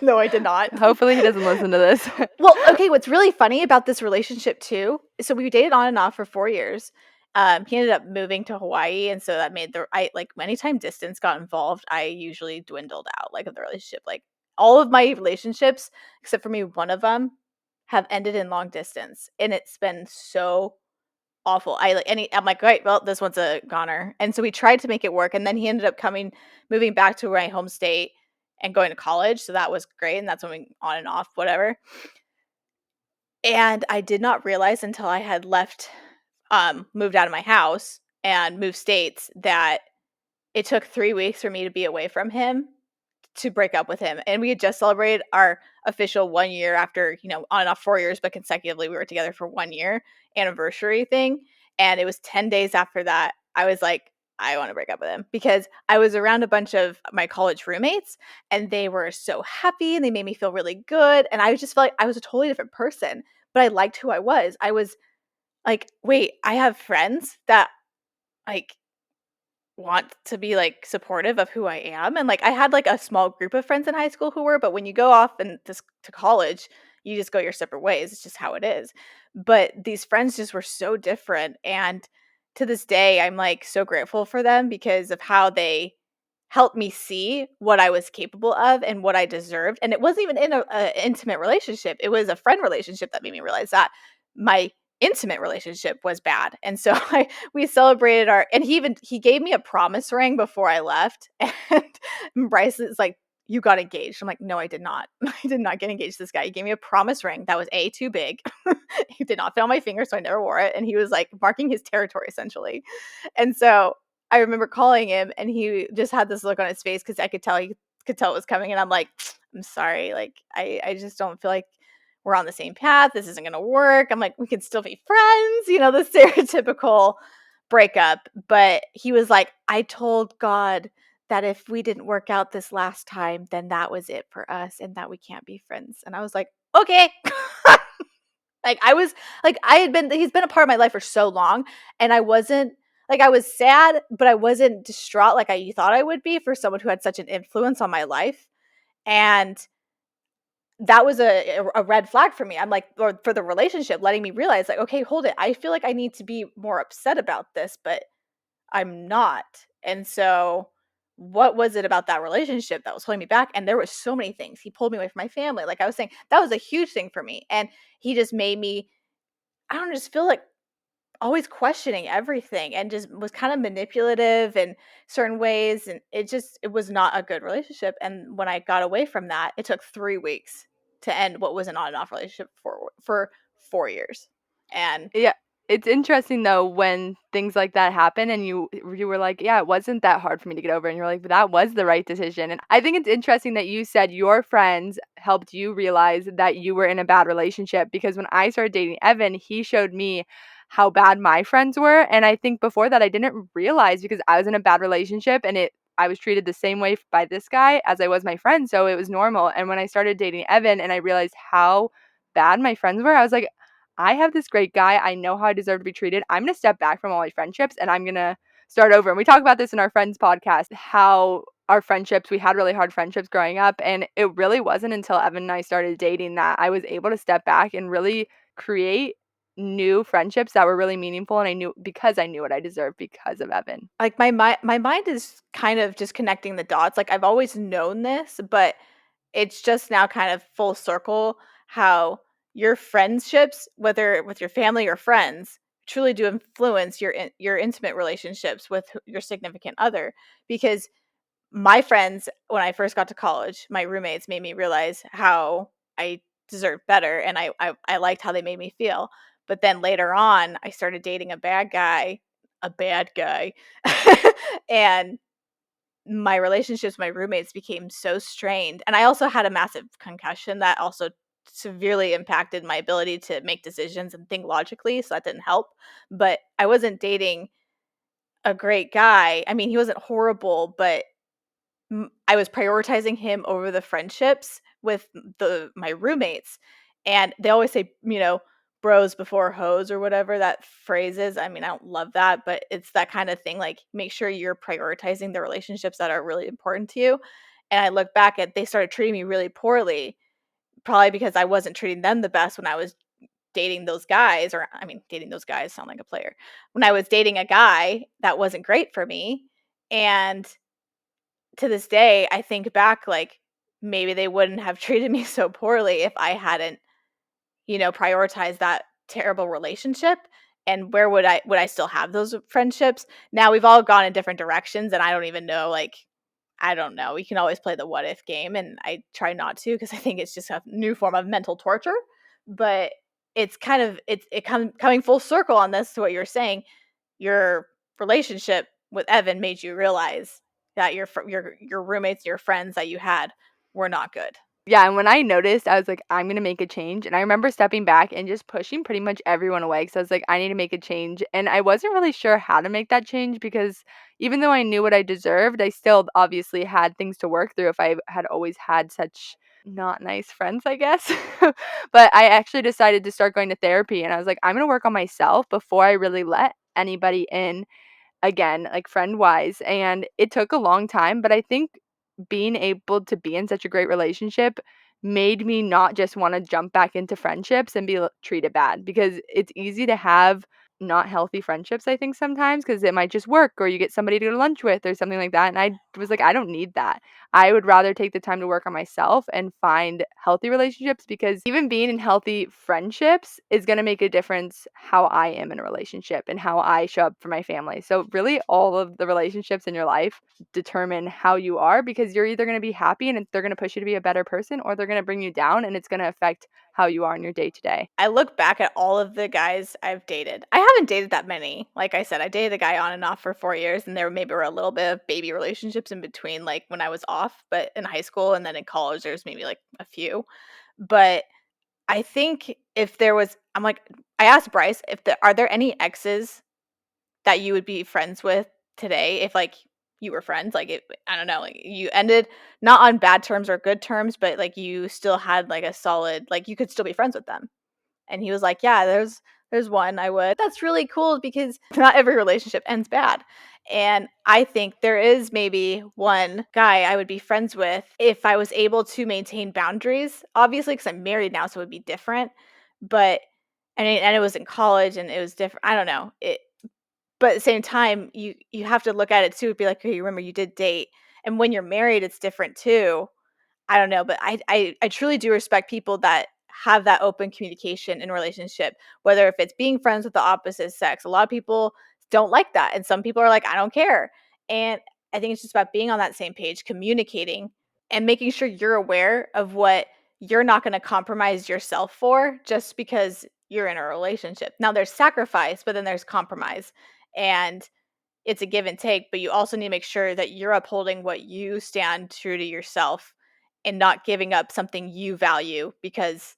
Speaker 2: No, I did not.
Speaker 1: Hopefully, he doesn't listen to this.
Speaker 2: Well, okay, what's really funny about this relationship too, so we dated on and off for 4 years. He ended up moving to Hawaii, and so that made the I like, anytime distance got involved, I usually dwindled out, like, of the relationship. Like, all of my relationships, except for maybe one of them, have ended in long distance, and it's been so awful. I'm like, "Great, well, this one's a goner." And so we tried to make it work, and then he ended up moving back to my home state and going to college, so that was great, and that's when we on and off, whatever. And I did not realize until I had moved out of my house and moved states that it took 3 weeks for me to be away from him to break up with him. And we had just celebrated our official 1 year after, on and off 4 years, but consecutively we were together for 1 year anniversary thing. And it was 10 days after that, I was like, I want to break up with him because I was around a bunch of my college roommates and they were so happy and they made me feel really good. And I just felt like I was a totally different person, but I liked who I was. I was like, wait, I have friends that like want to be, like, supportive of who I am, and, like, I had, like, a small group of friends in high school who were, but when you go off and to college, you just go your separate ways, it's just how it is. But these friends just were so different, and to this day, I'm, like, so grateful for them because of how they helped me see what I was capable of and what I deserved, and it wasn't even in a intimate relationship, it was a friend relationship that made me realize that my intimate relationship was bad, and so we celebrated our and he gave me a promise ring before I left, and Bryce is like, "You got engaged." I'm like, "No, I did not. I did not get engaged to this guy. He gave me a promise ring that was A, too big. It did not fit on my finger, so I never wore it, and he was, like, marking his territory, essentially. And so, I remember calling him, and he just had this look on his face because I could tell he could tell it was coming, and I'm like, "I'm sorry, like, I just don't feel like we're on the same path. This isn't gonna work." I'm like, "We can still be friends," the stereotypical breakup. But he was like, "I told God that if we didn't work out this last time, then that was it for us and that we can't be friends." And I was like, "Okay." Like I was like I had been he's been a part of my life for so long and I wasn't like I was sad, but I wasn't distraught like I thought I would be for someone who had such an influence on my life. And that was a red flag for me. I'm like, or for the relationship, letting me realize, like, okay, hold it. I feel like I need to be more upset about this, but I'm not. And so, what was it about that relationship that was holding me back? And there was so many things. He pulled me away from my family. Like I was saying, that was a huge thing for me. And he just made me, I don't know, just feel like always questioning everything and just was kind of manipulative in certain ways, and it was not a good relationship. And when I got away from that, it took 3 weeks to end what was an on and off relationship for 4 years. And
Speaker 1: Yeah, it's interesting though when things like that happen and you were like, "Yeah, it wasn't that hard for me to get over," and you're like, "But that was the right decision." And I think it's interesting that you said your friends helped you realize that you were in a bad relationship because when I started dating Evan, he showed me how bad my friends were, and I think before that I didn't realize because I was in a bad relationship and it I was treated the same way by this guy as I was my friend, so it was normal. And when I started dating Evan and I realized how bad my friends were, I was like, I have this great guy. I know how I deserve to be treated. I'm going to step back from all my friendships and I'm going to start over. And we talk about this in our friends podcast, how our friendships, we had really hard friendships growing up. And it really wasn't until Evan and I started dating that I was able to step back and really create new friendships that were really meaningful. And I knew because I knew what I deserved because of Evan.
Speaker 2: like my mind is kind of just connecting the dots. Like I've always known this, but it's just now kind of full circle how your friendships, whether with your family or friends, truly do influence your intimate relationships with your significant other. Because my friends, when I first got to college, my roommates made me realize how I deserved better, and I liked how they made me feel. But then later on, I started dating a bad guy, and my relationships with my roommates became so strained. And I also had a massive concussion that also severely impacted my ability to make decisions and think logically, so that didn't help. But I wasn't dating a great guy. I mean, he wasn't horrible, but I was prioritizing him over the friendships with the my roommates. And they always say, bros before hoes or whatever that phrase is. I mean, I don't love that, but it's that kind of thing. Like, make sure you're prioritizing the relationships that are really important to you. And I look back at they started treating me really poorly, probably because I wasn't treating them the best when I was dating those guys, or I mean, dating those guys sound like a player. When I was dating a guy that wasn't great for me. And to this day, I think back like maybe they wouldn't have treated me so poorly if I hadn't prioritize that terrible relationship, and where would I still have those friendships? Now we've all gone in different directions, and I don't even know, like, I don't know. We can always play the what if game, and I try not to because I think it's just a new form of mental torture. But it's kind of coming full circle on this to what you're saying. Your relationship with Evan made you realize that your roommates, your friends that you had were not good.
Speaker 1: Yeah, and when I noticed, I was like, "I'm gonna make a change," and I remember stepping back and just pushing pretty much everyone away because I was like, "I need to make a change," and I wasn't really sure how to make that change because even though I knew what I deserved, I still obviously had things to work through if I had always had such not nice friends, I guess. But I actually decided to start going to therapy, and I was like, "I'm gonna work on myself before I really let anybody in again, like friend wise." And it took a long time, but I think being able to be in such a great relationship made me not just want to jump back into friendships and be treated bad because it's easy to have not healthy friendships, I think sometimes because it might just work or you get somebody to go to lunch with or something like that. And I was like, I don't need that. I would rather take the time to work on myself and find healthy relationships because even being in healthy friendships is going to make a difference how I am in a relationship and how I show up for my family. So, really, all of the relationships in your life determine how you are because you're either going to be happy and they're going to push you to be a better person or they're going to bring you down and it's going to affect how you are in your day to day.
Speaker 2: I look back at all of the guys I've dated. I haven't dated that many. Like I said, I dated a guy on and off for 4 years, and there maybe were a little bit of baby relationships in between, like, when I was off, but in high school and then in college, there's maybe, like, a few. But I think if there was I'm like I asked Bryce if there are there any exes that you would be friends with today if, like, you were friends? Like, it I don't know, like, you ended not on bad terms or good terms, but, like, you still had, like, a solid like, you could still be friends with them. And he was like, "Yeah, there's one I would." That's really cool because not every relationship ends bad. And I think there is maybe one guy I would be friends with if I was able to maintain boundaries. Obviously, because I'm married now, so it would be different. But and it was in college and it was different. I don't know. But at the same time, you have to look at it too, be like, "Okay, remember you did date." And when you're married, it's different too. I don't know, but I truly do respect people that have that open communication in a relationship, whether if it's being friends with the opposite sex. A lot of people don't like that, and some people are like, "I don't care." And I think it's just about being on that same page, communicating, and making sure you're aware of what you're not gonna compromise yourself for just because you're in a relationship. Now there's sacrifice, but then there's compromise, and it's a give and take, but you also need to make sure that you're upholding what you stand true to yourself and not giving up something you value because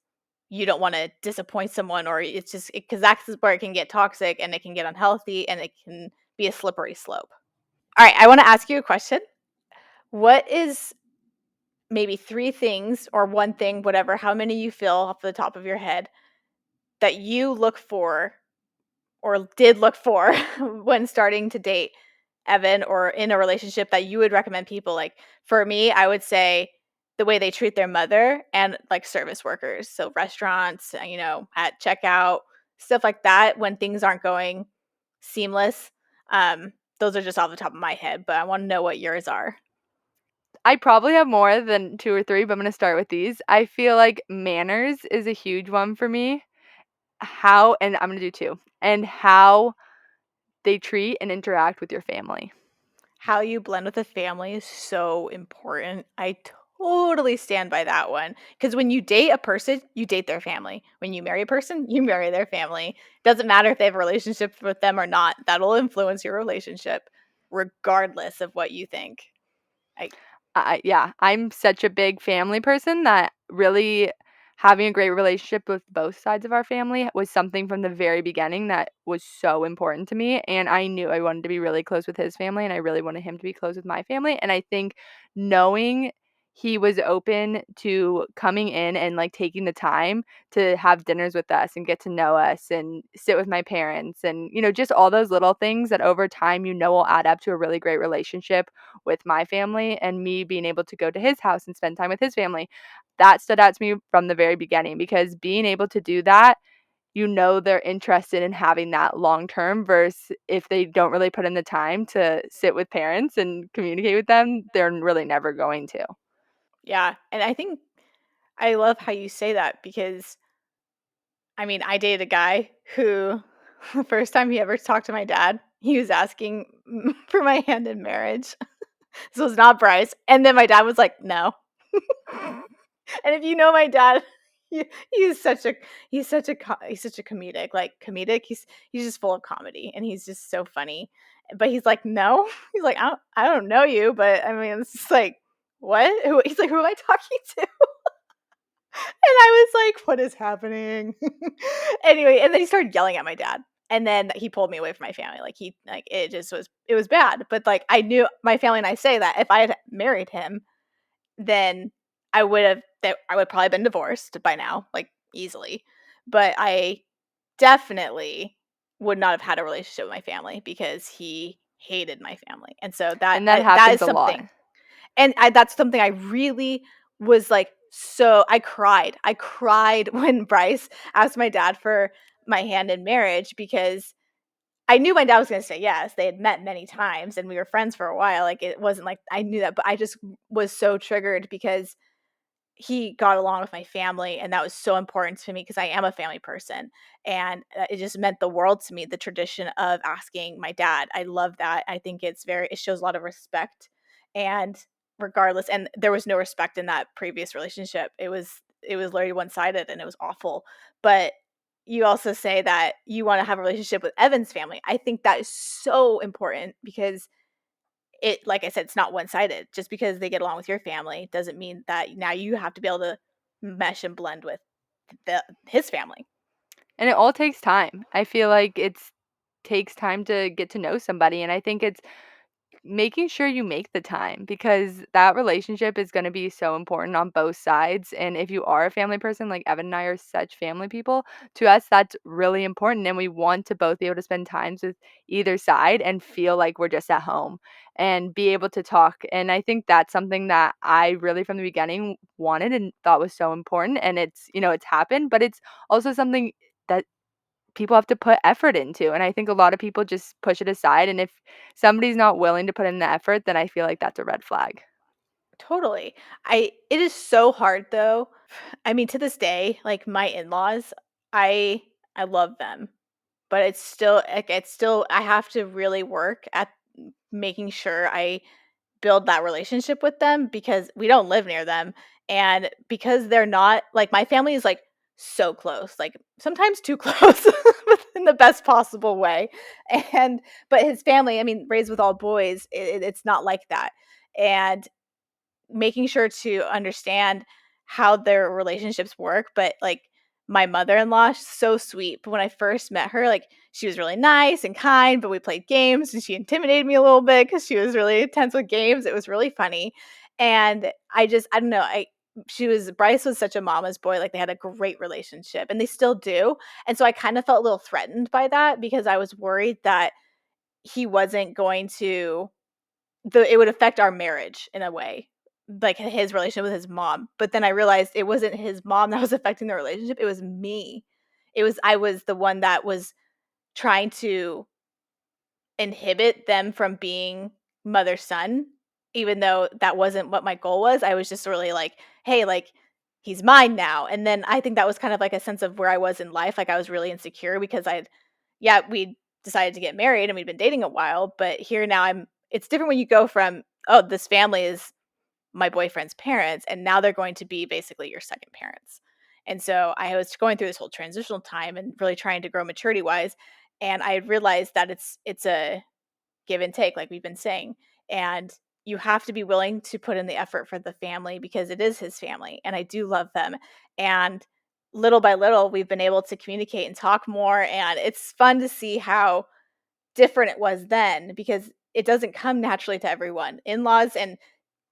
Speaker 2: you don't want to disappoint someone, or it's just because that's where it can get toxic and it can get unhealthy and it can be a slippery slope. All right, I want to ask you a question. What is maybe three things or one thing, whatever, how many you feel off the top of your head, that you look for or did look for when starting to date Evan or in a relationship that you would recommend people? Like, for me, I would say the way they treat their mother and like service workers. So restaurants, at checkout, stuff like that when things aren't going seamless. Those are just off the top of my head, but I want to know what yours are.
Speaker 1: I probably have more than 2 or 3, but I'm gonna start with these. I feel like manners is a huge one for me. How and I'm gonna do 2, and how they treat and interact with your family.
Speaker 2: How you blend with a family is so important. I totally stand by that one. Because when you date a person, you date their family. When you marry a person, you marry their family. Doesn't matter if they have a relationship with them or not. That'll influence your relationship, regardless of what you think. I
Speaker 1: Yeah, I'm such a big family person that really having a great relationship with both sides of our family was something from the very beginning that was so important to me. And I knew I wanted to be really close with his family and I really wanted him to be close with my family. And I think knowing he was open to coming in and like taking the time to have dinners with us and get to know us and sit with my parents and, just all those little things that over time, will add up to a really great relationship with my family and me being able to go to his house and spend time with his family. That stood out to me from the very beginning because being able to do that, they're interested in having that long term versus if they don't really put in the time to sit with parents and communicate with them, they're really never going to.
Speaker 2: Yeah, and I think I love how you say that because I mean, I dated a guy who the first time he ever talked to my dad, he was asking for my hand in marriage. This was not Bryce, and then my dad was like, "No." And if you know my dad, he he's such a he's such a comedic, like, comedic, he's just full of comedy, and he's just so funny, but he's like, "No." He's like, I don't know you, but, I mean, it's just like, "What?" He's like, "Who am I talking to?" And I was like, "What is happening?" Anyway, and then he started yelling at my dad, and then he pulled me away from my family, like, it just was it was bad, but, like, I knew my family and I say that if I had married him, then I would probably been divorced by now, like, easily, but I definitely would not have had a relationship with my family because he hated my family, and so
Speaker 1: And that
Speaker 2: that
Speaker 1: happens
Speaker 2: is
Speaker 1: a lot.
Speaker 2: something, and that's something I really was like, so I cried. I cried when Bryce asked my dad for my hand in marriage because I knew my dad was gonna say yes. They had met many times and we were friends for a while. Like, it wasn't like I knew that, but I just was so triggered because he got along with my family, and that was so important to me because I am a family person, and it just meant the world to me, the tradition of asking my dad. I love that. I think it shows a lot of respect, and regardless, and there was no respect in that previous relationship. It was literally one-sided and it was awful. But you also say that you want to have a relationship with Evan's family. I think that is so important because it, like I said, it's not one-sided. Just because they get along with your family doesn't mean that now you have to be able to mesh and blend with his family.
Speaker 1: And it all takes time. I feel like it's takes time to get to know somebody, and I think it's making sure you make the time because that relationship is going to be so important on both sides. And if you are a family person, like Evan and I are such family people, to us, that's really important. And we want to both be able to spend times with either side and feel like we're just at home and be able to talk. And I think that's something that I really, from the beginning, wanted and thought was so important. And it's happened, but it's also something that people have to put effort into, and I think a lot of people just push it aside, and if somebody's not willing to put in the effort, then I feel like that's a red flag.
Speaker 2: Totally. I It is so hard though. I mean, to this day, like my in-laws, I I love them, but it's still I have to really work at making sure I build that relationship with them because we don't live near them, and because they're not like, my family is, like, so close, like, sometimes too close, but in the best possible way, and but his family, I mean, raised with all boys, it's not like that, and making sure to understand how their relationships work, but, like, my mother-in-law, she's so sweet, but when I first met her, like, she was really nice and kind, but we played games, and she intimidated me a little bit because she was really intense with games. It was really funny, and I don't know, I she was Bryce was such a mama's boy, like, they had a great relationship, and they still do, and so I kinda felt a little threatened by that because I was worried that he wasn't going to it would affect our marriage in a way, like his relationship with his mom. But then I realized it wasn't his mom that was affecting the relationship, it was me. I was the one that was trying to inhibit them from being mother son, even though that wasn't what my goal was. I was just really like, hey, like, he's mine now. And then I think that was kind of like a sense of where I was in life. Like, I was really insecure because yeah, we decided to get married and we'd been dating a while, but here now it's different when you go from, oh, this family is my boyfriend's parents, and now they're going to be basically your second parents. And so I was going through this whole transitional time and really trying to grow maturity wise. And I realized that it's a give and take, like we've been saying. And you have to be willing to put in the effort for the family because it is his family. And I do love them. And little by little, we've been able to communicate and talk more. And it's fun to see how different it was then because it doesn't come naturally to everyone. In laws and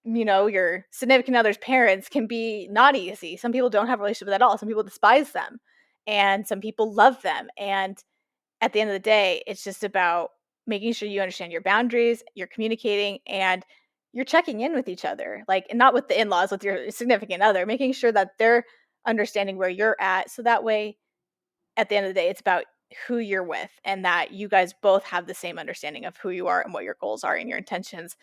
Speaker 2: your significant other's parents can be not easy. Some people don't have a relationship with at all. Some people despise them. And some people love them. And at the end of the day, it's just about making sure you understand your boundaries, you're communicating, and you're checking in with each other. Like, and not with the in laws, with your significant other, making sure that they're understanding where you're at. So that way, at the end of the day, it's about who you're with and that you guys both have the same understanding of who you are and what your goals are and your intentions.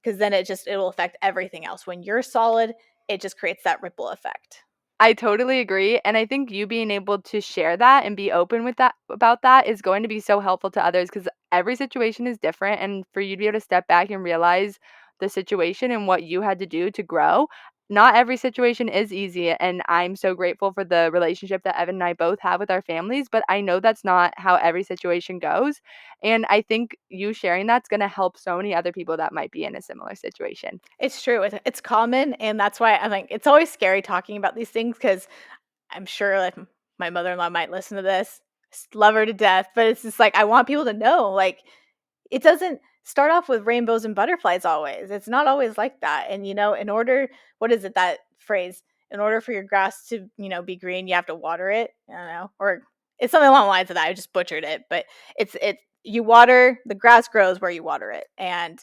Speaker 2: Because then it will affect everything else. When you're solid, it just creates that ripple effect.
Speaker 1: I totally agree, and I think you being able to share that and be open with that about that is going to be so helpful to others because every situation is different, and for you to be able to step back and realize the situation and what you had to do to grow, not every situation is easy, and I'm so grateful for the relationship that Evan and I both have with our families, but I know that's not how every situation goes, and I think you sharing that's gonna help so many other people that might be in a similar situation.
Speaker 2: It's true, it's common, and that's why I'm like it's always scary talking about these things because I'm sure, like, my mother-in-law might listen to this, love her to death, but it's just like, I want people to know, like, it doesn't start off with rainbows and butterflies always. It's not always like that. And, in order what is it, that phrase? In order for your grass to, be green, you have to water it. I don't know. Or it's something along the lines of that. I just butchered it. But it's you water the grass grows where you water it. And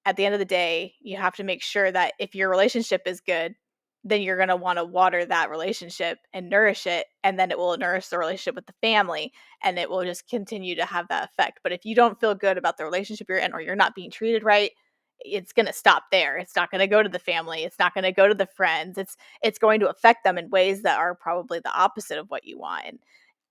Speaker 2: at the end of the day, you have to make sure that if your relationship is good, then you're going to want to water that relationship and nourish it. And then it will nourish the relationship with the family and it will just continue to have that effect. But if you don't feel good about the relationship you're in or you're not being treated right, it's going to stop there. It's not going to go to the family. It's not going to go to the friends. It's going to affect them in ways that are probably the opposite of what you want. And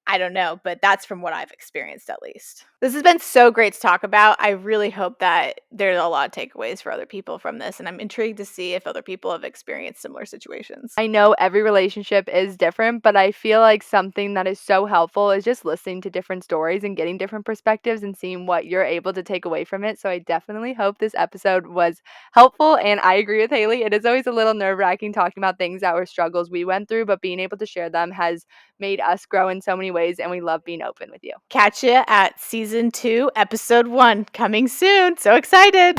Speaker 2: I don't know, but that's from what I've experienced at least. This has been so great to talk about. I really hope that there's a lot of takeaways for other people from this, and I'm intrigued to see if other people have experienced similar situations.
Speaker 1: I know every relationship is different, but I feel like something that is so helpful is just listening to different stories and getting different perspectives and seeing what you're able to take away from it. So I definitely hope this episode was helpful. And I agree with Haley. It is always a little nerve wracking talking about things that were struggles we went through, but being able to share them has made us grow in so many ways. And we love being open with you.
Speaker 2: Catch you at season 2, episode 1, coming soon. So excited!